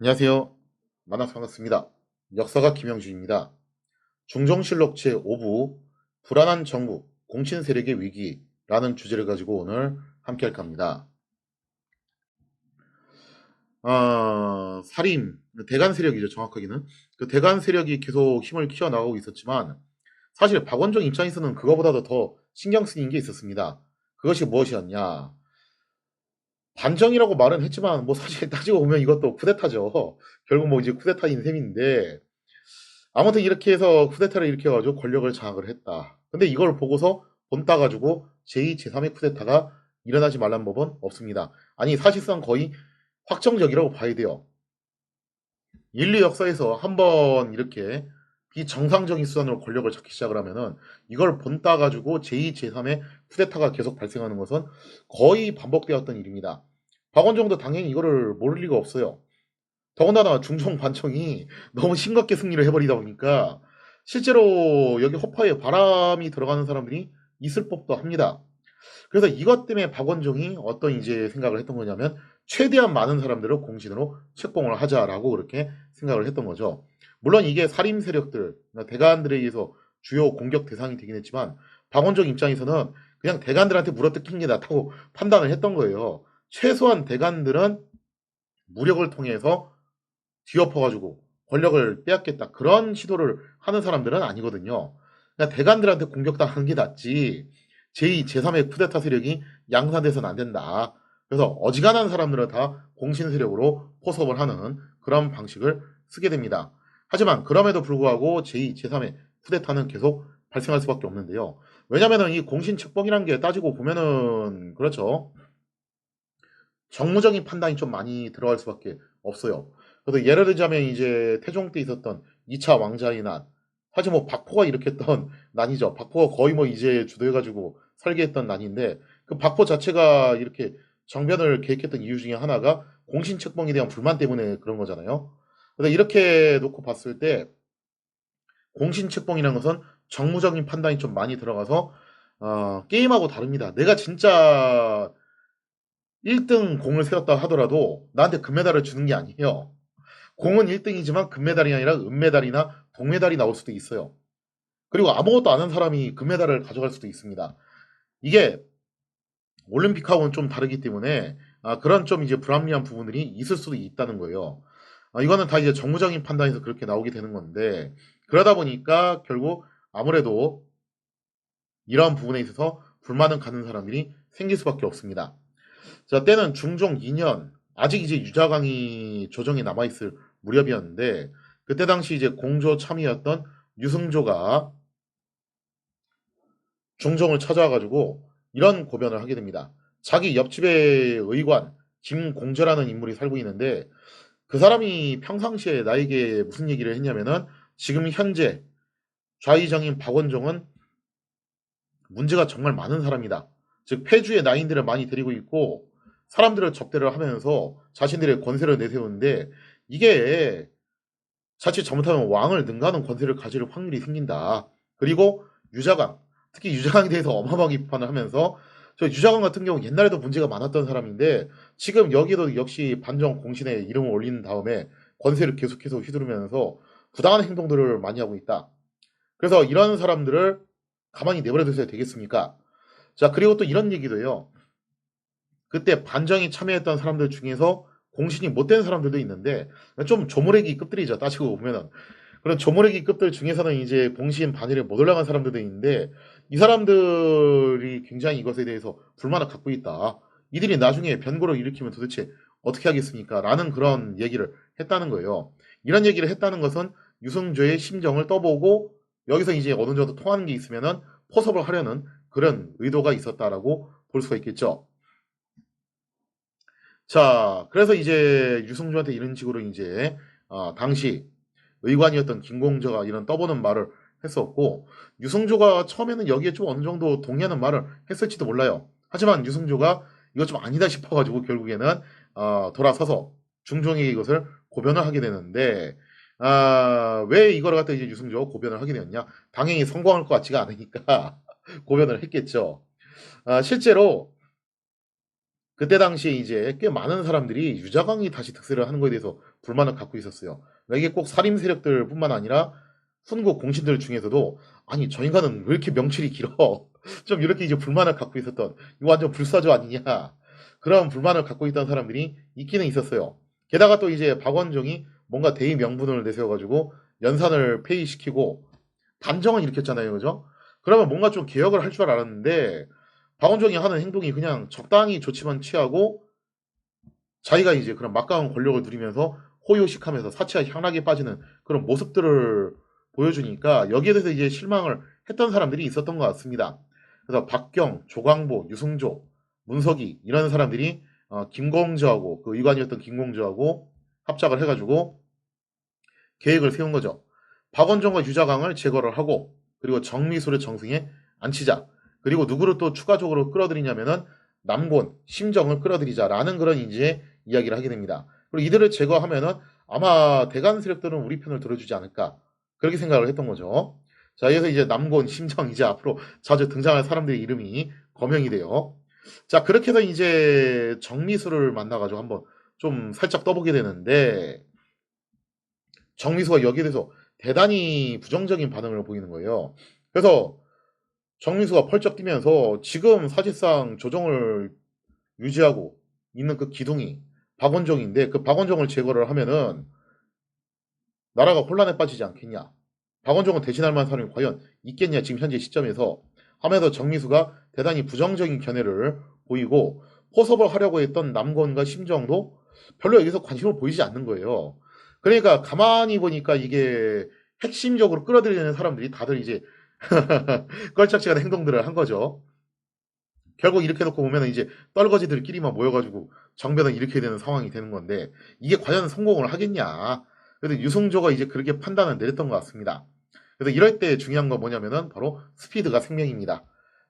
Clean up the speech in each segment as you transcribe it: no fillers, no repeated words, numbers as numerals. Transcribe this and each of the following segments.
안녕하세요. 만나서 반갑습니다. 역사가 김영준입니다. 중종실록 제5부 불안한 정부, 공신 세력의 위기라는 주제를 가지고 오늘 함께 할까 합니다. 살인, 대간 세력이죠, 정확하게는. 그 대간 세력이 계속 힘을 키워나가고 있었지만 사실 박원종 입장에서는 그거보다도 더 신경 쓰이는 게 있었습니다. 그것이 무엇이었냐? 반정이라고 말은 했지만 뭐 사실 따지고 보면 이것도 쿠데타죠. 결국 뭐 이제 쿠데타인 셈인데 아무튼 이렇게 해서 쿠데타를 일으켜가지고 권력을 장악을 했다. 근데 이걸 보고서 본 따가지고 제2, 제3의 쿠데타가 일어나지 말란 법은 없습니다. 아니 사실상 거의 확정적이라고 봐야 돼요. 인류 역사에서 한번 이렇게 비정상적인 수단으로 권력을 잡기 시작을 하면은 이걸 본 따가지고 제2, 제3의 쿠데타가 계속 발생하는 것은 거의 반복되었던 일입니다. 박원종도 당연히 이거를 모를 리가 없어요. 더군다나 중종 관청이 너무 싱겁게 승리를 해버리다 보니까 실제로 여기 허파에 바람이 들어가는 사람들이 있을 법도 합니다. 그래서 이것 때문에 박원종이 어떤 이제 생각을 했던 거냐면 최대한 많은 사람들을 공신으로 책봉을 하자라고 그렇게 생각을 했던 거죠. 물론 이게 살인 세력들, 그러니까 대간들에 의해서 주요 공격 대상이 되긴 했지만 박원종 입장에서는 그냥 대간들한테 물어뜯긴 게 낫다고 판단을 했던 거예요. 최소한 대간들은 무력을 통해서 뒤엎어가지고 권력을 빼앗겠다 그런 시도를 하는 사람들은 아니거든요. 그냥 대간들한테 공격당하는 게 낫지 제2, 제3의 쿠데타 세력이 양산돼서는 안 된다. 그래서 어지간한 사람들은 다 공신 세력으로 포섭을 하는 그런 방식을 쓰게 됩니다. 하지만 그럼에도 불구하고 제2, 제3의 쿠데타는 계속 발생할 수밖에 없는데요. 왜냐면은 이 공신 책봉이란 게 따지고 보면은 그렇죠. 정무적인 판단이 좀 많이 들어갈 수밖에 없어요. 그래서 예를 들자면 이제 태종 때 있었던 2차 왕자의 난, 사실 뭐 박포가 일으켰던 난이죠. 박포가 거의 뭐 이제 주도해가지고 설계했던 난인데 그 박포 자체가 이렇게 정변을 계획했던 이유 중에 하나가 공신책봉에 대한 불만 때문에 그런 거잖아요. 그래서 이렇게 놓고 봤을 때 공신책봉이라는 것은 정무적인 판단이 좀 많이 들어가서 게임하고 다릅니다. 내가 진짜 1등 공을 세웠다 하더라도 나한테 금메달을 주는 게 아니에요. 공은 1등이지만 금메달이 아니라 은메달이나 동메달이 나올 수도 있어요. 그리고 아무것도 아는 사람이 금메달을 가져갈 수도 있습니다. 이게 올림픽하고는 좀 다르기 때문에 그런 좀 이제 불합리한 부분들이 있을 수도 있다는 거예요. 이거는 다 이제 정무적인 판단에서 그렇게 나오게 되는 건데 그러다 보니까 결국 아무래도 이러한 부분에 있어서 불만을 갖는 사람들이 생길 수밖에 없습니다. 자, 때는 중종 2년, 아직 이제 유자강이 조정에 남아있을 무렵이었는데, 그때 당시 이제 공조 참의였던 유승조가 중종을 찾아와가지고 이런 고변을 하게 됩니다. 자기 옆집의 의관, 김공저라는 인물이 살고 있는데, 그 사람이 평상시에 나에게 무슨 얘기를 했냐면은, 지금 현재 좌의정인 박원종은 문제가 정말 많은 사람이다. 즉 폐주의 나인들을 많이 데리고 있고 사람들을 접대를 하면서 자신들의 권세를 내세우는데 이게 자칫 잘못하면 왕을 능가하는 권세를 가질 확률이 생긴다. 그리고 유자강, 특히 유자강에 대해서 어마어마하게 비판을 하면서 저 유자강 같은 경우 옛날에도 문제가 많았던 사람인데 지금 여기도 역시 반정 공신에 이름을 올린 다음에 권세를 계속해서 휘두르면서 부당한 행동들을 많이 하고 있다. 그래서 이런 사람들을 가만히 내버려 두셔야 되겠습니까? 자, 그리고 또 이런 얘기도 해요. 그때 반정에 참여했던 사람들 중에서 공신이 못된 사람들도 있는데 좀 조무래기 급들이죠. 따지고 보면은. 그런 조무래기 급들 중에서는 이제 공신 반열에 못 올라간 사람들도 있는데 이 사람들이 굉장히 이것에 대해서 불만을 갖고 있다. 이들이 나중에 변고를 일으키면 도대체 어떻게 하겠습니까? 라는 그런 얘기를 했다는 거예요. 이런 얘기를 했다는 것은 유승조의 심정을 떠보고 여기서 이제 어느 정도 통하는 게 있으면은 포섭을 하려는 그런 의도가 있었다라고 볼 수가 있겠죠. 자, 그래서 이제 유승조한테 이런 식으로 이제 당시 의관이었던 김공저가 이런 떠보는 말을 했었고 유승조가 처음에는 여기에 좀 어느 정도 동의하는 말을 했을지도 몰라요. 하지만 유승조가 이거 좀 아니다 싶어가지고 결국에는 돌아서서 중종에게 이것을 고변을 하게 되는데 왜 이걸 갖다 이제 유승조가 고변을 하게 되었냐? 당연히 성공할 것 같지가 않으니까 고변을 했겠죠. 실제로 그때 당시에 이제 꽤 많은 사람들이 유자광이 다시 득세를 하는 거에 대해서 불만을 갖고 있었어요. 이게 꼭 살림 세력들뿐만 아니라 훈구 공신들 중에서도 '아니 저 인간은 왜 이렇게 명칠이 길어?' 좀 이렇게 이제 불만을 갖고 있었던 '이거 완전 불사조 아니냐.' 그런 불만을 갖고 있던 사람들이 있기는 있었어요. 게다가 또 이제 박원종이 뭔가 대의 명분을 내세워 가지고 연산을 폐위시키고 단정을 일으켰잖아요. 그죠? 그러면 뭔가 좀 개혁을 할 줄 알았는데 박원종이 하는 행동이 그냥 적당히 조치만 취하고 자기가 이제 그런 막강한 권력을 누리면서 호요식하면서 사치와 향락에 빠지는 그런 모습들을 보여주니까 여기에 대해서 이제 실망을 했던 사람들이 있었던 것 같습니다. 그래서 박경, 조광보, 유승조, 문석이 이런 사람들이 김공주하고 그 의관이었던 김공주하고 합작을 해가지고 계획을 세운 거죠. 박원종과 유자강을 제거를 하고 그리고 정미수를 정승에 앉히자. 그리고 누구를 또 추가적으로 끌어들이냐면은 남곤, 심정을 끌어들이자라는 그런 이제 이야기를 하게 됩니다. 그리고 이들을 제거하면은 아마 대간 세력들은 우리 편을 들어주지 않을까 그렇게 생각을 했던 거죠. 자, 그래서 이제 남곤, 심정 이제 앞으로 자주 등장할 사람들의 이름이 거명이 돼요. 자, 그렇게 해서 이제 정미수를 만나가지고 한번 좀 살짝 떠보게 되는데 정미수가 여기에 대해서 대단히 부정적인 반응을 보이는 거예요. 그래서 정미수가 펄쩍 뛰면서 지금 사실상 조정을 유지하고 있는 그 기둥이 박원종인데 그 박원종을 제거를 하면은 나라가 혼란에 빠지지 않겠냐. 박원종을 대신할 만한 사람이 과연 있겠냐 지금 현재 시점에서 하면서 정미수가 대단히 부정적인 견해를 보이고 포섭을 하려고 했던 남건과 심정도 별로 여기서 관심을 보이지 않는 거예요. 그러니까 가만히 보니까 이게 핵심적으로 끌어들이는 사람들이 다들 이제 껄쩍지근한 행동들을 한 거죠. 결국 이렇게 놓고 보면 이제 떨거지들끼리만 모여가지고 정변을 일으켜야 되는 상황이 되는 건데 이게 과연 성공을 하겠냐. 그래서 유승조가 이제 그렇게 판단을 내렸던 것 같습니다. 그래서 이럴 때 중요한 건 뭐냐면은 바로 스피드가 생명입니다.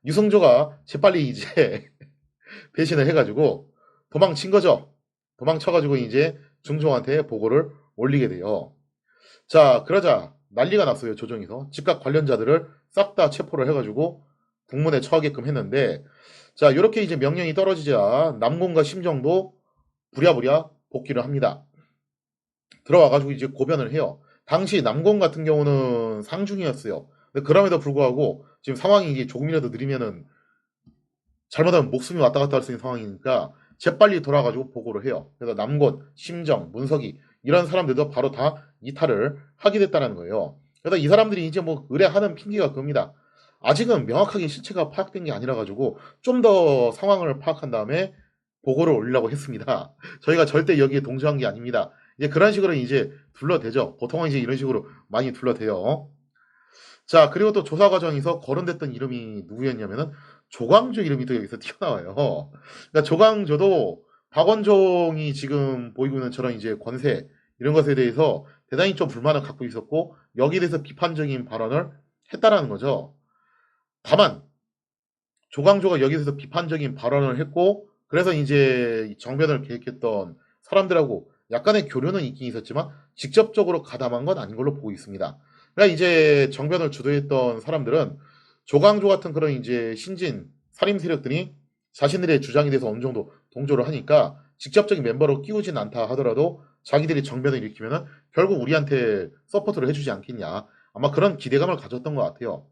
유승조가 재빨리 이제 배신을 해가지고 도망친 거죠. 도망쳐가지고 이제 중종한테 보고를 올리게 돼요. 자, 그러자 난리가 났어요. 조정에서 즉각 관련자들을 싹 다 체포를 해가지고 국문에 처하게끔 했는데 자, 요렇게 이제 명령이 떨어지자 남궁과 심정도 부랴부랴 복귀를 합니다. 들어와가지고 이제 고변을 해요. 당시 남궁 같은 경우는 상중이었어요. 근데 그럼에도 불구하고 지금 상황이 이제 조금이라도 느리면은 잘못하면 목숨이 왔다 갔다 할 수 있는 상황이니까 재빨리 돌아가지고 보고를 해요. 그래서 남곤, 심정, 문석이 이런 사람들도 바로 다 이탈을 하게 됐다는 거예요. 그래서 이 사람들이 이제 뭐 의뢰하는 핑계가 그겁니다. 아직은 명확하게 실체가 파악된 게 아니라 가지고 좀 더 상황을 파악한 다음에 보고를 올리려고 했습니다. 저희가 절대 여기에 동조한 게 아닙니다. 이제 그런 식으로 이제 둘러대죠. 보통은 이제 이런 식으로 많이 둘러대요. 자, 그리고 또 조사 과정에서 거론됐던 이름이 누구였냐면은 조광조 이름이 또 여기서 튀어나와요. 그러니까 조광조도 박원종이 지금 보이고 있는 저런 이제 권세 이런 것에 대해서 대단히 좀 불만을 갖고 있었고 여기에 대해서 비판적인 발언을 했다라는 거죠. 다만 조광조가 여기에 대해서 비판적인 발언을 했고 그래서 이제 정변을 계획했던 사람들하고 약간의 교류는 있긴 있었지만 직접적으로 가담한 건 아닌 걸로 보고 있습니다. 그러니까 이제 정변을 주도했던 사람들은 조광조 같은 그런 이제 신진 살인 세력들이 자신들의 주장에 대해서 어느 정도 동조를 하니까 직접적인 멤버로 끼우진 않다 하더라도 자기들이 정변을 일으키면은 결국 우리한테 서포트를 해주지 않겠냐. 아마 그런 기대감을 가졌던 것 같아요.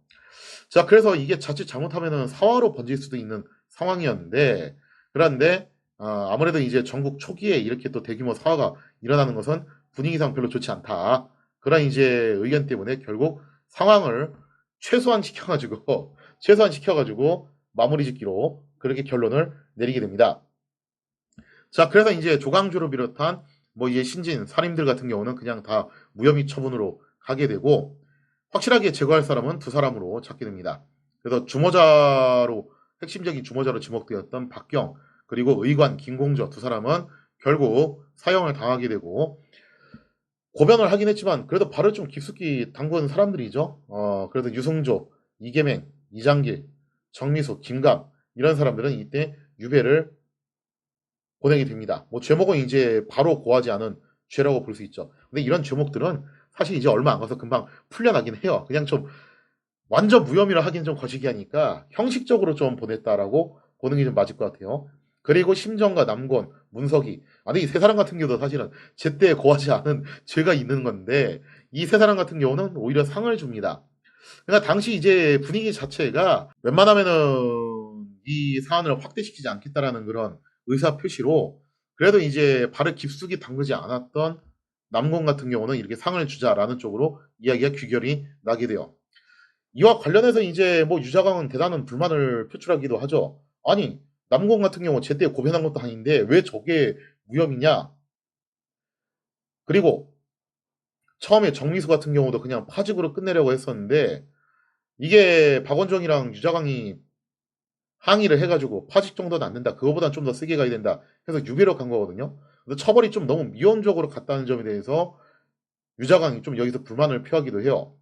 자, 그래서 이게 자칫 잘못하면은 사화로 번질 수도 있는 상황이었는데, 그런데, 아무래도 이제 전국 초기에 이렇게 또 대규모 사화가 일어나는 것은 분위기상 별로 좋지 않다. 그런 이제 의견 때문에 결국 상황을 최소한 시켜가지고, 최소한 시켜가지고 마무리 짓기로 그렇게 결론을 내리게 됩니다. 자, 그래서 이제 조광조를 비롯한 뭐 이제 신진, 살인들 같은 경우는 그냥 다 무혐의 처분으로 가게 되고, 확실하게 제거할 사람은 두 사람으로 찾게 됩니다. 그래서 주모자로 핵심적인 주모자로 지목되었던 박경 그리고 의관 김공저 두 사람은 결국 사형을 당하게 되고 고변을 하긴 했지만 그래도 발을 좀 깊숙이 담근 사람들이죠. 그래도 유승조, 이계맹, 이장길, 정미수, 김감 이런 사람들은 이때 유배를 보내게 됩니다. 뭐 죄목은 이제 바로 고하지 않은 죄라고 볼 수 있죠. 근데 이런 죄목들은 사실 이제 얼마 안 가서 금방 풀려나긴 해요. 그냥 좀 완전 무혐의라 하기는 좀 거시기 하니까 형식적으로 좀 보냈다라고 보는 게 좀 맞을 것 같아요. 그리고 심정과 남권, 문석이. 아니 이 세 사람 같은 경우도 사실은 제때 고하지 않은 죄가 있는 건데 이 세 사람 같은 경우는 오히려 상을 줍니다. 그러니까 당시 이제 분위기 자체가 웬만하면은 이 사안을 확대시키지 않겠다라는 그런 의사 표시로 그래도 이제 발을 깊숙이 담그지 않았던 남궁 같은 경우는 이렇게 상을 주자라는 쪽으로 이야기가 귀결이 나게 돼요. 이와 관련해서 이제 뭐 유자광은 대단한 불만을 표출하기도 하죠. 아니 남궁 같은 경우 제때 고변한 것도 아닌데 왜 저게 무혐의냐? 그리고 처음에 정미수 같은 경우도 그냥 파직으로 끝내려고 했었는데 이게 박원종이랑 유자광이 항의를 해 가지고 "파직 정도는 안 된다. 그거보다는 좀 더 세게 가야 된다." 해서 유배로 간 거거든요. 근데 처벌이 좀 너무 미온적으로 갔다는 점에 대해서 유자광이 좀 여기서 불만을 표하기도 해요.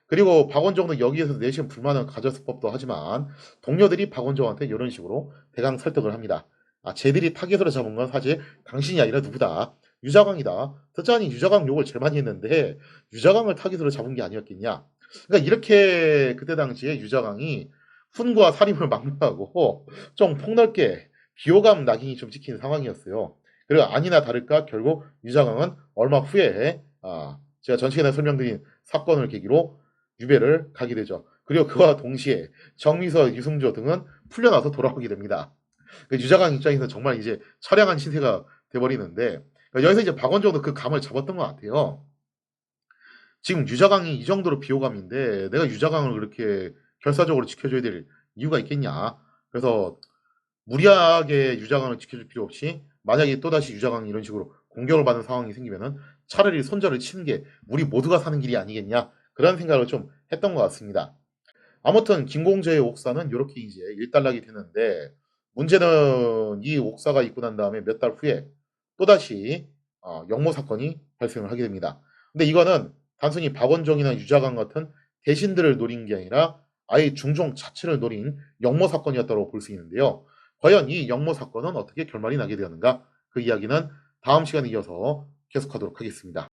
그리고 박원종은 여기에서 내심 불만을 가졌을 법도 하지만 동료들이 박원종한테 요런 식으로 대강 설득을 합니다. "아 쟤들이 타겟으로 잡은 건 사실 당신이 아니라 누구다. 유자광이다. 듣자하니 유자광 욕을 제일 많이 했는데 유자광을 타겟으로 잡은 게 아니었겠냐." 그러니까 이렇게 그때 당시에 유자광이 훈과 살인을 막론하고 좀 폭넓게 비호감 낙인이 좀 찍힌 상황이었어요. 그리고 아니나 다를까 결국 유자광은 얼마 후에 제가 전 시간에 설명드린 사건을 계기로 유배를 가게 되죠. 그리고 그와 동시에 정미서, 유승조 등은 풀려나서 돌아오게 됩니다. 그 유자광 입장에서는 정말 이제 처량한 신세가 돼 버리는데 여기서 이제 박원종도 그 감을 잡았던 것 같아요. 지금 유자광이 이 정도로 비호감인데 내가 유자광을 그렇게 결사적으로 지켜줘야 될 이유가 있겠냐. 그래서 무리하게 유자광을 지켜줄 필요 없이 만약에 또다시 유자광이 이런 식으로 공격을 받는 상황이 생기면은 차라리 손절을 치는 게 우리 모두가 사는 길이 아니겠냐. 그런 생각을 좀 했던 것 같습니다. 아무튼 김공재의 옥사는 요렇게 이제 일단락이 되는데 문제는 이 옥사가 있고 난 다음에 몇 달 후에 또다시 역모 사건이 발생을 하게 됩니다. 근데 이거는 단순히 박원종이나 유자광 같은 대신들을 노린 게 아니라 아예 중종 자체를 노린 역모 사건이었다고 볼 수 있는데요. 과연 이 역모 사건은 어떻게 결말이 나게 되었는가? 그 이야기는 다음 시간에 이어서 계속하도록 하겠습니다.